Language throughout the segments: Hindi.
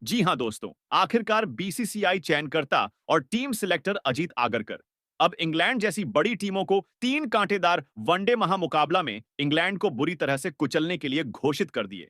जी हां दोस्तों, आखिरकार बीसीसीआई चयनकर्ता और टीम सिलेक्टर अजीत आगरकर अब इंग्लैंड जैसी बड़ी टीमों को 3 कांटेदार वनडे महामुकाबला में इंग्लैंड को बुरी तरह से कुचलने के लिए घोषित कर दिए।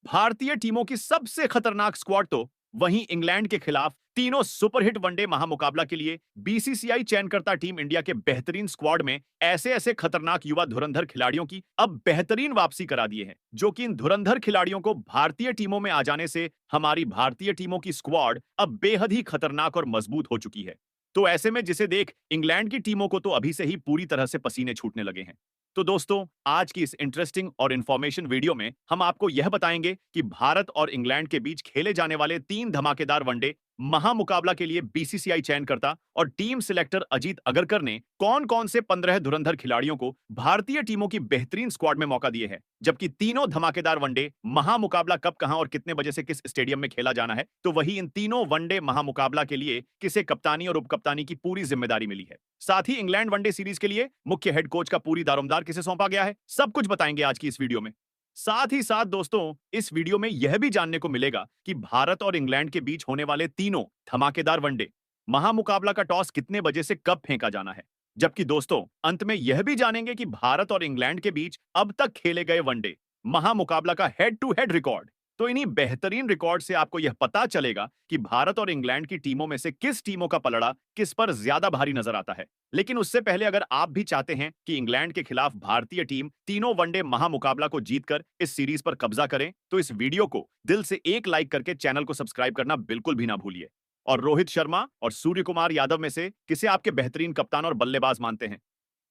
भारतीय टीमों की सबसे खतरनाक स्क्वाड तो वहीं इंग्लैंड के खिलाफ तीनों सुपरहिट वनडे महामुकाबला के लिए बीसीसीआई चयनकर्ता टीम इंडिया के बेहतरीन स्क्वाड में ऐसे ऐसे खतरनाक युवा धुरंधर खिलाड़ियों की अब बेहतरीन वापसी करा दिए हैं, जो कि इन धुरंधर खिलाड़ियों को भारतीय टीमों में आ जाने से हमारी भारतीय टीमों की स्क्वाड अब बेहद ही खतरनाक और मजबूत हो चुकी है। तो ऐसे में जिसे देख इंग्लैंड की टीमों को तो अभी से ही पूरी तरह से पसीने छूटने लगे हैं। तो दोस्तों, आज की इस इंटरेस्टिंग और इन्फॉर्मेशन वीडियो में हम आपको यह बताएंगे कि भारत और इंग्लैंड के बीच खेले जाने वाले 3 धमाकेदार वनडे महामुकाबला के लिए बीसीसीआई चयनकर्ता और टीम सिलेक्टर अजीत अगरकर ने कौन कौन से 15 धुरंधर खिलाड़ियों को भारतीय टीमों की बेहतरीन स्क्वाड में मौका दिए हैं, जबकि तीनों धमाकेदार वनडे महामुकाबला कब, कहां और कितने बजे से किस स्टेडियम में खेला जाना है, तो वही इन तीनों वनडे महामुकाबला के लिए किसे कप्तानी और उपकप्तानी की पूरी जिम्मेदारी मिली है। साथ ही इंग्लैंड वनडे सीरीज के लिए मुख्य हेड कोच का पूरी दारोमदार किसे सौंपा गया है, सब कुछ बताएंगे आज की इस वीडियो में। साथ ही साथ दोस्तों, इस वीडियो में यह भी जानने को मिलेगा कि भारत और इंग्लैंड के बीच होने वाले तीनों धमाकेदार वनडे महामुकाबला का टॉस कितने बजे से कब फेंका जाना है। जबकि दोस्तों, अंत में यह भी जानेंगे कि भारत और इंग्लैंड के बीच अब तक खेले गए वनडे महामुकाबला का हेड टू हेड रिकॉर्ड। तो इन्हीं बेहतरीन रिकॉर्ड से आपको यह पता चलेगा कि भारत और इंग्लैंड की टीमों में से किस टीमों का पलड़ा किस पर ज्यादा भारी नजर आता है। लेकिन उससे पहले अगर आप भी चाहते हैं कि इंग्लैंड के खिलाफ भारतीय टीम तीनों वनडे महामुकाबला को जीतकर इस सीरीज पर कब्जा करें, तो इस वीडियो को दिल से एक लाइक करके चैनल को सब्सक्राइब करना बिल्कुल भी ना भूलिए। और रोहित शर्मा और सूर्य कुमार यादव में से किसे आपके बेहतरीन कप्तान और बल्लेबाज मानते हैं,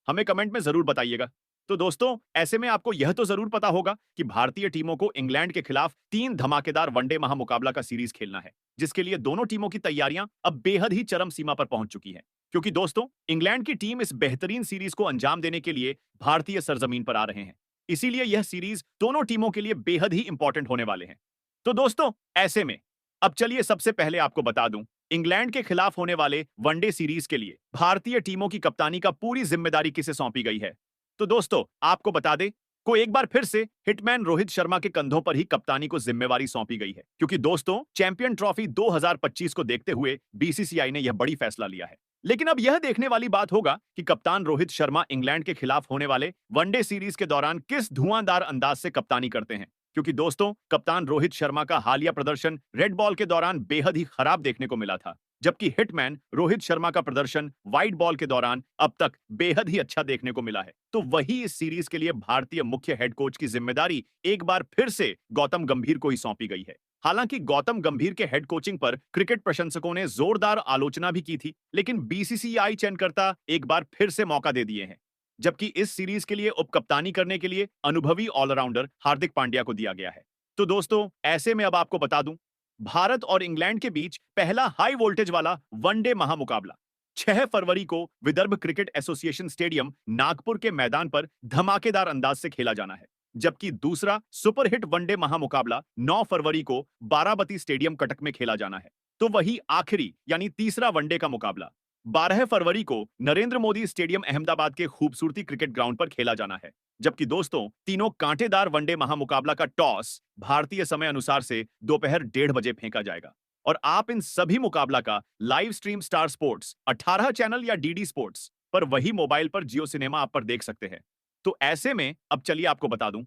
हमें कमेंट में जरूर बताइएगा। तो दोस्तों, ऐसे में आपको यह तो जरूर पता होगा कि भारतीय टीमों को इंग्लैंड के खिलाफ 3 धमाकेदार वनडे महामुकाबला का सीरीज खेलना है, जिसके लिए दोनों टीमों की तैयारियां अब बेहद ही चरम सीमा पर पहुंच चुकी हैं। क्योंकि दोस्तों, इंग्लैंड की टीम इस बेहतरीन सीरीज को अंजाम देने के लिए भारतीय सरजमीन पर आ रहे हैं। इसीलिए यह सीरीज दोनों टीमों के लिए बेहद ही इंपॉर्टेंट होने वाले हैं। तो दोस्तों, ऐसे में अब चलिए सबसे पहले आपको बता दूं, इंग्लैंड के खिलाफ होने वाले वनडे सीरीज के लिए भारतीय टीमों की कप्तानी का पूरी जिम्मेदारी किसे सौंपी गई है। तो दोस्तों, आपको बता दें को एक बार फिर से हिटमैन रोहित शर्मा के कंधों पर ही कप्तानी को जिम्मेवारी सौंपी गई है। क्योंकि दोस्तों, चैंपियन ट्रॉफी 2025 को देखते हुए बीसीसीआई ने यह बड़ी फैसला लिया है। लेकिन अब यह देखने वाली बात होगा कि कप्तान रोहित शर्मा इंग्लैंड के खिलाफ होने वाले वनडे सीरीज के दौरान किस धुआंधार अंदाज से कप्तानी करते हैं। क्योंकि दोस्तों, कप्तान रोहित शर्मा का हालिया प्रदर्शन रेड बॉल के दौरान बेहद ही खराब देखने को मिला था, जबकि हिटमैन रोहित शर्मा का प्रदर्शन व्हाइट बॉल के दौरान अब तक बेहद ही अच्छा देखने को मिला है। तो वही इस सीरीज के लिए भारतीय मुख्य हेड कोच की जिम्मेदारी एक बार फिर से गौतम गंभीर को ही सौंपी गई है। हालांकि गौतम गंभीर के हेड कोचिंग पर क्रिकेट प्रशंसकों ने जोरदार आलोचना भी की थी, लेकिन बीसीसीआई चयनकर्ता एक बार फिर से मौका दे दिए हैं। जबकि इस सीरीज के लिए उपकप्तानी करने के लिए अनुभवी ऑलराउंडर हार्दिक पांड्या को दिया गया है। तो दोस्तों, ऐसे में अब आपको बता दूं, भारत और इंग्लैंड के बीच पहला हाई वोल्टेज वाला वनडे महामुकाबला 6 फरवरी को Vidarbha cricket association stadium Nagpur के मैदान पर धमाकेदार अंदाज से खेला जाना है। जबकि दूसरा सुपरहिट वनडे महामुकाबला 9 फरवरी को बाराबती स्टेडियम कटक में खेला जाना है। तो वही आखिरी यानी तीसरा वनडे का मुकाबला 12 फरवरी को नरेंद्र मोदी स्टेडियम अहमदाबाद के खूबसूरती क्रिकेट ग्राउंड पर खेला जाना है। जबकि दोस्तों, तीनों कांटेदार वनडे महामुकाबला का टॉस भारतीय समय अनुसार से दोपहर 1:30 बजे फेंका जाएगा। और आप इन सभी मुकाबला का live stream star sports 18 channel या डीडी स्पोर्ट्स पर वही मोबाइल पर जियो सिनेमा आप पर देख सकते हैं। तो ऐसे में अब चलिए आपको बता दूं,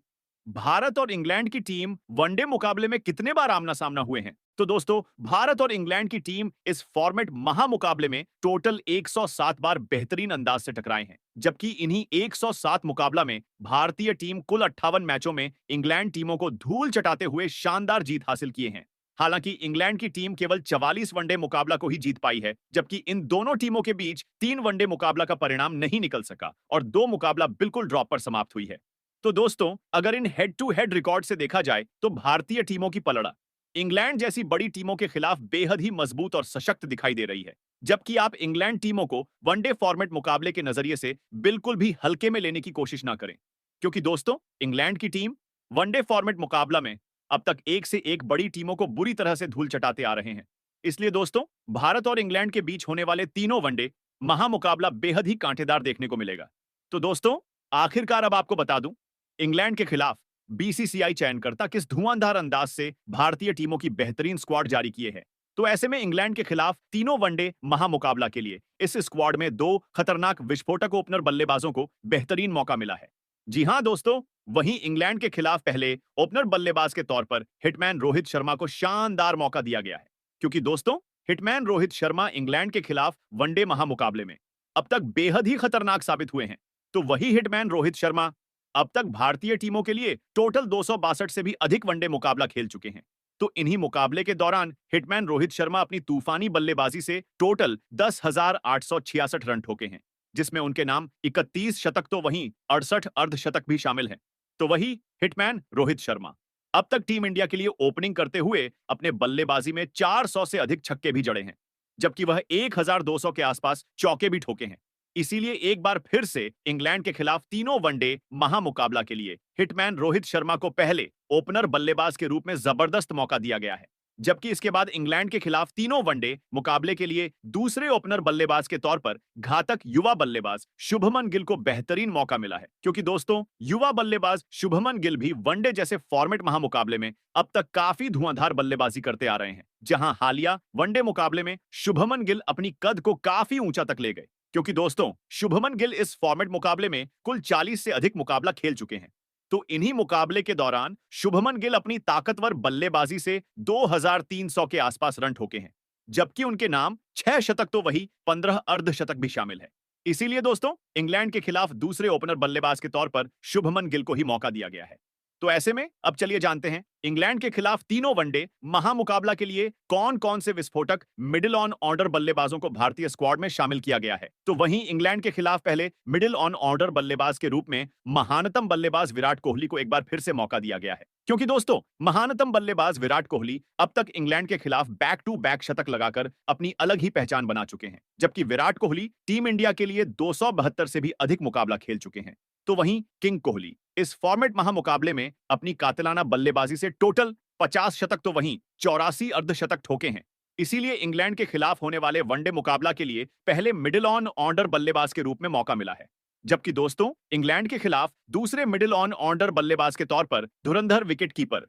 भारत और इंग्लैंड की टीम वनडे मुकाबले में कितने बार आमना सामना हुए हैं। तो दोस्तों, भारत और इंग्लैंड की टीम इस फॉर्मेट महामुकाबले में टोटल 107 बार बेहतरीन अंदाज से टकराए हैं। जबकि इन्हीं 107 मुकाबला में भारतीय टीम कुल 58 मैचों में इंग्लैंड टीमों को धूल चटाते हुए शानदार जीत हासिल किए हैं। हालांकि इंग्लैंड की टीम केवल 44 वनडे मुकाबला को ही जीत पाई है, जबकि इन दोनों टीमों के बीच 3 वनडे मुकाबला का परिणाम नहीं निकल सका और 2 मुकाबला बिल्कुल ड्रॉप पर समाप्त हुई है। तो दोस्तों, अगर इन हेड टू हेड रिकॉर्ड से देखा जाए तो भारतीय टीमों की पलड़ा इंग्लैंड जैसी बड़ी टीमों के खिलाफ बेहद ही मजबूत और सशक्त दिखाई दे रही है। जबकि आप इंग्लैंड टीमों को वनडे फॉर्मेट मुकाबले के नजरिए से बिल्कुल भी हल्के में लेने की कोशिश ना करें। क्योंकि दोस्तों, इंग्लैंड की टीम वनडे फॉर्मेट मुकाबला में अब तक एक से एक बड़ी टीमों को बुरी तरह से धूल चटाते आ रहे हैं। इसलिए दोस्तों, भारत और इंग्लैंड के बीच होने वाले तीनों वनडे महामुकाबला बेहद ही कांटेदार देखने को मिलेगा। तो दोस्तों, आखिरकार अब आपको बता दूं, इंग्लैंड के खिलाफ बीसीसीआई चयनकर्ता किस धुआंधार अंदाज से भारतीय टीमों की बेहतरीन स्क्वाड जारी किए हैं। तो ऐसे में इंग्लैंड के खिलाफ तीनों वनडे महामुकाबला के लिए इस स्क्वाड में दो खतरनाक विस्फोटक ओपनर बल्लेबाजों को बेहतरीन मौका मिला है। जी हां दोस्तों, वहीं इंग्लैंड के खिलाफ पहले ओपनर बल्लेबाज के तौर पर हिटमैन रोहित शर्मा को शानदार मौका दिया गया है। क्योंकि दोस्तों, हिटमैन रोहित शर्मा इंग्लैंड के खिलाफ वनडे महामुकाबले में अब तक बेहद ही खतरनाक साबित हुए हैं। तो वही हिटमैन रोहित शर्मा अब तक भारतीय टीमों के लिए टोटल 262 से भी अधिक वनडे मुकाबला खेल चुके हैं। तो इन्हीं मुकाबले के दौरान हिटमैन रोहित शर्मा अपनी तूफानी बल्लेबाजी से टोटल 10,866 रन ठोके हैं, जिसमें उनके नाम 31 शतक तो वहीं 68 अर्धशतक भी शामिल हैं। तो वही हिटमैन रोहित शर्मा अब तक टीम इंडिया के लिए ओपनिंग करते हुए अपने बल्लेबाजी में 400 से अधिक छक्के भी जड़े हैं, जबकि वह 1,200 के आसपास चौके भी ठोके हैं। इसीलिए एक बार फिर से इंग्लैंड के खिलाफ तीनों वनडे महामुकाबला के लिए हिटमैन रोहित शर्मा को पहले ओपनर बल्लेबाज के रूप में जबरदस्त मौका दिया गया है, जबकि इसके बाद इंग्लैंड के खिलाफ तीनों वनडे मुकाबले के लिए दूसरे ओपनर बल्लेबाज के तौर पर घातक युवा बल्लेबाज शुभमन गिल को बेहतरीन मौका मिला है। क्योंकि दोस्तों, युवा बल्लेबाज शुभमन गिल भी वनडे जैसे फॉर्मेट महामुकाबले में अब तक काफी धुआंधार बल्लेबाजी करते आ रहे हैं, जहां हालिया वनडे मुकाबले में शुभमन गिल अपनी कद को काफी ऊंचा तक ले गए। क्योंकि दोस्तों, शुभमन गिल इस फॉर्मेट मुकाबले में कुल 40 से अधिक मुकाबला खेल चुके हैं। तो इन्हीं मुकाबले के दौरान शुभमन गिल अपनी ताकतवर बल्लेबाजी से 2,300 के आसपास रन ठोके हैं, जबकि उनके नाम 6 शतक तो वही 15 अर्धशतक भी शामिल है। इसीलिए दोस्तों, इंग्लैंड के खिलाफ दूसरे ओपनर बल्लेबाज के तौर पर शुभमन गिल को ही मौका दिया गया है। तो ऐसे में अब चलिए जानते हैं इंग्लैंड के खिलाफ तीनों वनडे महामुकाबला के लिए कौन कौन से विस्फोटक मिडिल ऑन ऑर्डर बल्लेबाजों को भारतीय स्क्वाड में शामिल किया गया है। तो वहीं इंग्लैंड के खिलाफ पहले मिडिल ऑन ऑर्डर बल्लेबाज के रूप में महानतम बल्लेबाज विराट कोहली को एक बार फिर से मौका दिया गया है। क्योंकि दोस्तों, महानतम बल्लेबाज विराट कोहली अब तक इंग्लैंड के खिलाफ बैक टू बैक शतक लगाकर अपनी अलग ही पहचान बना चुके हैं, जबकि विराट कोहली टीम इंडिया के लिए 272 से भी अधिक मुकाबला खेल चुके हैं। तो वहीं किंग कोहली इस फॉर्मेट महामुकाबले में अपनी कातिलाना बल्लेबाजी से टोटल 50 शतक तो वहीं 84 अर्धशतक ठोके हैं। इसीलिए इंग्लैंड के खिलाफ होने वाले वनडे मुकाबला के लिए पहले मिडिल ऑन ऑर्डर बल्लेबाज के रूप में मौका मिला है। जबकि दोस्तों, इंग्लैंड के खिलाफ दूसरे मिडिल ऑन ऑर्डर बल्लेबाज के तौर पर धुरंधर विकेटकीपर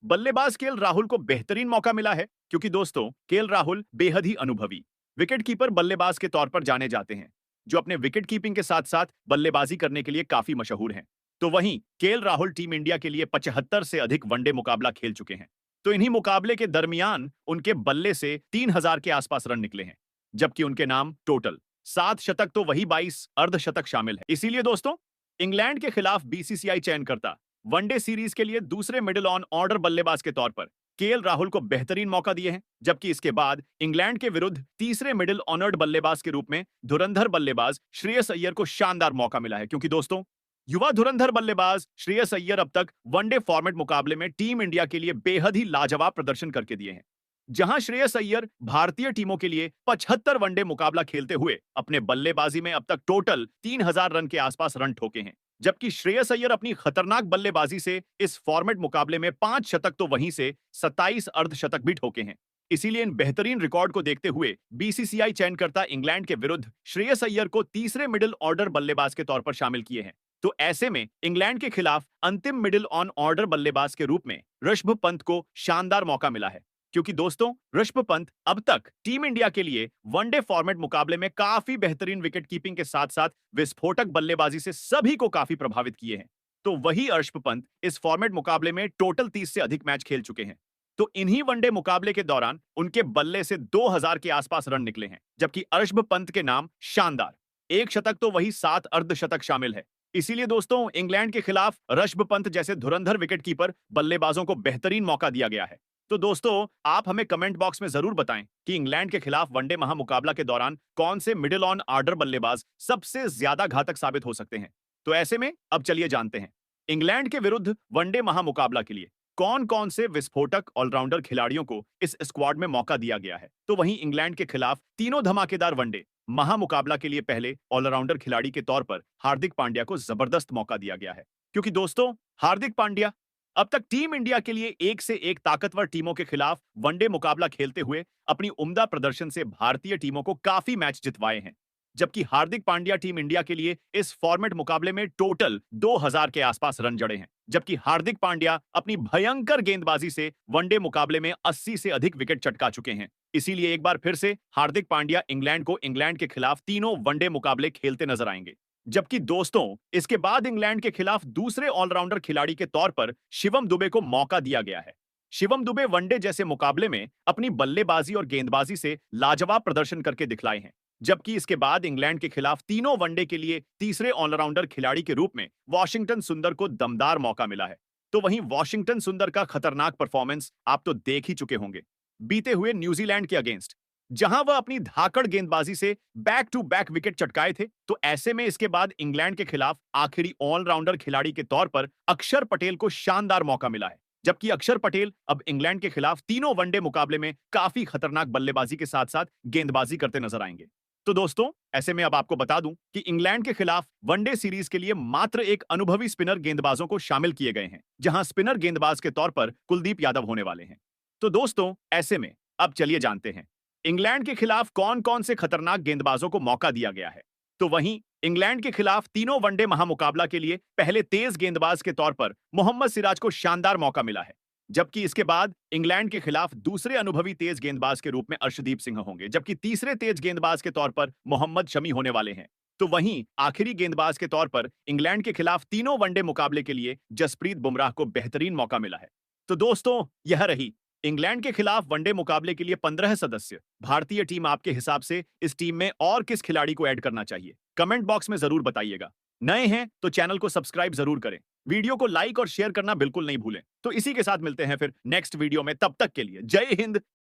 बल्लेबाज केएल राहुल को बेहतरीन मौका मिला है। क्योंकि दोस्तों, केएल राहुल बेहद ही अनुभवी विकेटकीपर बल्लेबाज के तौर पर जाने जाते हैं, जो अपने विकेट कीपिंग के साथ साथ बल्लेबाजी करने के लिए काफी मशहूर हैं। तो वहीं केएल राहुल टीम इंडिया के लिए 75 से अधिक वनडे मुकाबला खेल चुके हैं। तो इन्हीं मुकाबले के दरमियान उनके बल्ले से 3,000 के आसपास रन निकले हैं, जबकि उनके नाम टोटल 7 शतक तो वही 22 अर्धशतक शामिल है। इसीलिए दोस्तों, इंग्लैंड के खिलाफ बीसीसीआई चयनकर्ता वनडे सीरीज के लिए दूसरे मिडिल ऑन ऑर्डर बल्लेबाज के तौर पर केएल राहुल को बेहतरीन मौका दिए हैं, जबकि इसके बाद इंग्लैंड के विरुद्ध तीसरे मिडिल ऑनर्ड बल्लेबाज के रूप में धुरंधर बल्लेबाज श्रेयस अय्यर को शानदार मौका मिला है। क्योंकि दोस्तों, युवा धुरंधर बल्लेबाज श्रेयस अय्यर अब तक वनडे फॉर्मेट मुकाबले में टीम इंडिया के लिए बेहद ही लाजवाब प्रदर्शन करके दिए हैं। जहां श्रेयस अय्यर भारतीय टीमों के लिए 75 वनडे मुकाबला खेलते हुए अपने बल्लेबाजी में अब तक टोटल 3,000 रन के आसपास रन ठोके हैं, जबकि श्रेयस अय्यर अपनी खतरनाक बल्लेबाजी से इस फॉर्मेट मुकाबले में 5 शतक तो वहीं से 27 अर्धशतक भी ठोके हैं। इसीलिए इन बेहतरीन रिकॉर्ड को देखते हुए बीसीसीआई चयनकर्ता इंग्लैंड के विरुद्ध श्रेयस अय्यर को तीसरे मिडिल ऑर्डर बल्लेबाज के तौर पर शामिल किए हैं। तो ऐसे में इंग्लैंड के खिलाफ अंतिम मिडिल ऑन ऑर्डर बल्लेबाज के रूप में ऋषभ पंत को शानदार मौका मिला है। क्योंकि दोस्तों, ऋषभ पंत अब तक टीम इंडिया के लिए वनडे फॉर्मेट मुकाबले में काफी बेहतरीन विकेट कीपिंग के साथ साथ विस्फोटक बल्लेबाजी से सभी को काफी प्रभावित किए हैं। तो वही ऋषभ पंत इस फॉर्मेट मुकाबले में टोटल 30 से अधिक मैच खेल चुके हैं। तो इन्हीं वनडे मुकाबले के दौरान उनके बल्ले से 2,000 के आसपास रन निकले हैं, जबकि ऋषभ पंत के नाम शानदार 1 शतक तो वही 7 अर्धशतक शामिल है। इसीलिए दोस्तों, इंग्लैंड के खिलाफ ऋषभ पंत जैसे धुरंधर विकेटकीपर बल्लेबाजों को बेहतरीन मौका दिया गया है। तो दोस्तों, आप हमें कमेंट बॉक्स में जरूर बताएं कि इंग्लैंड के खिलाफ वनडे महामुकाबला के दौरान कौन से मिडिल ऑन ऑर्डर बल्लेबाज सबसे ज्यादा घातक साबित हो सकते हैं। तो ऐसे में अब चलिए जानते हैं इंग्लैंड के विरुद्ध वनडे महामुकाबला के लिए कौन कौन से विस्फोटक ऑलराउंडर खिलाड़ियों को इस स्क्वाड में मौका दिया गया है। तो वहीं इंग्लैंड के खिलाफ तीनों धमाकेदार वनडे महामुकाबला के लिए पहले ऑलराउंडर खिलाड़ी के तौर पर हार्दिक पांड्या को जबरदस्त मौका दिया गया है। क्योंकि दोस्तों, हार्दिक पांड्या अब तक टीम इंडिया के लिए एक से एक ताकतवर टीमों के खिलाफ वनडे मुकाबला खेलते हुए अपनी उम्दा प्रदर्शन से भारतीय टीमों को काफी मैच जितवाए हैं। जबकि हार्दिक पांड्या टीम इंडिया के लिए इस फॉर्मेट मुकाबले में टोटल 2000 के आसपास रन जड़े हैं। जबकि हार्दिक पांड्या अपनी भयंकर गेंदबाजी से वनडे मुकाबले में 80 से अधिक विकेट चटका चुके हैं। इसीलिए एक बार फिर से हार्दिक पांड्या इंग्लैंड के खिलाफ तीनों वनडे मुकाबले खेलते नजर आएंगे। जबकि दोस्तों, इसके बाद इंग्लैंड के खिलाफ दूसरे ऑलराउंडर खिलाड़ी के तौर पर शिवम दुबे को मौका दिया गया है। शिवम दुबे वनडे जैसे मुकाबले में अपनी बल्लेबाजी और गेंदबाजी से लाजवाब प्रदर्शन करके दिखलाए हैं। जबकि इसके बाद इंग्लैंड के खिलाफ तीनों वनडे के लिए तीसरे ऑलराउंडर खिलाड़ी के रूप में वॉशिंगटन सुंदर को दमदार मौका मिला है। तो वहीं वॉशिंगटन सुंदर का खतरनाक परफॉर्मेंस आप तो देख ही चुके होंगे बीते हुए न्यूजीलैंड के अगेंस्ट, जहां वह अपनी धाकड़ गेंदबाजी से बैक टू बैक विकेट चटकाए थे। तो ऐसे में इसके बाद इंग्लैंड के खिलाफ आखिरी ऑलराउंडर खिलाड़ी के तौर पर अक्षर पटेल को शानदार मौका मिला है। जबकि अक्षर पटेल अब इंग्लैंड के खिलाफ तीनों वनडे मुकाबले में काफी खतरनाक बल्लेबाजी के साथ साथ गेंदबाजी करते नजर आएंगे। तो दोस्तों, ऐसे में अब आपको बता दूं कि इंग्लैंड के खिलाफ वनडे सीरीज के लिए मात्र एक अनुभवी स्पिनर गेंदबाजों को शामिल किए गए हैं, जहां स्पिनर गेंदबाज के तौर पर कुलदीप यादव होने वाले हैं। तो दोस्तों, ऐसे में अब चलिए जानते हैं इंग्लैंड के खिलाफ कौन कौन से खतरनाक गेंदबाजों को मौका दिया गया है। तो वहीं इंग्लैंड के खिलाफ तीनों वनडे महामुकाबला के लिए पहले तेज गेंदबाज के तौर पर मोहम्मद सिराज को शानदार मौका मिला है। जबकि इसके बाद इंग्लैंड के खिलाफ दूसरे अनुभवी तेज गेंदबाज के रूप में अर्शदीप सिंह होंगे, जबकि तीसरे तेज गेंदबाज के तौर पर मोहम्मद शमी होने वाले हैं। तो वहीं आखिरी गेंदबाज के तौर पर इंग्लैंड के खिलाफ तीनों वनडे मुकाबले के लिए जसप्रीत बुमराह को बेहतरीन मौका मिला है। तो दोस्तों, यह रही इंग्लैंड के खिलाफ वनडे मुकाबले के लिए 15 सदस्य भारतीय टीम। आपके हिसाब से इस टीम में और किस खिलाड़ी को ऐड करना चाहिए, कमेंट बॉक्स में जरूर बताइएगा। नए हैं तो चैनल को सब्सक्राइब जरूर करें, वीडियो को लाइक और शेयर करना बिल्कुल नहीं भूलें। तो इसी के साथ मिलते हैं फिर नेक्स्ट वीडियो में, तब तक के लिए जय हिंद।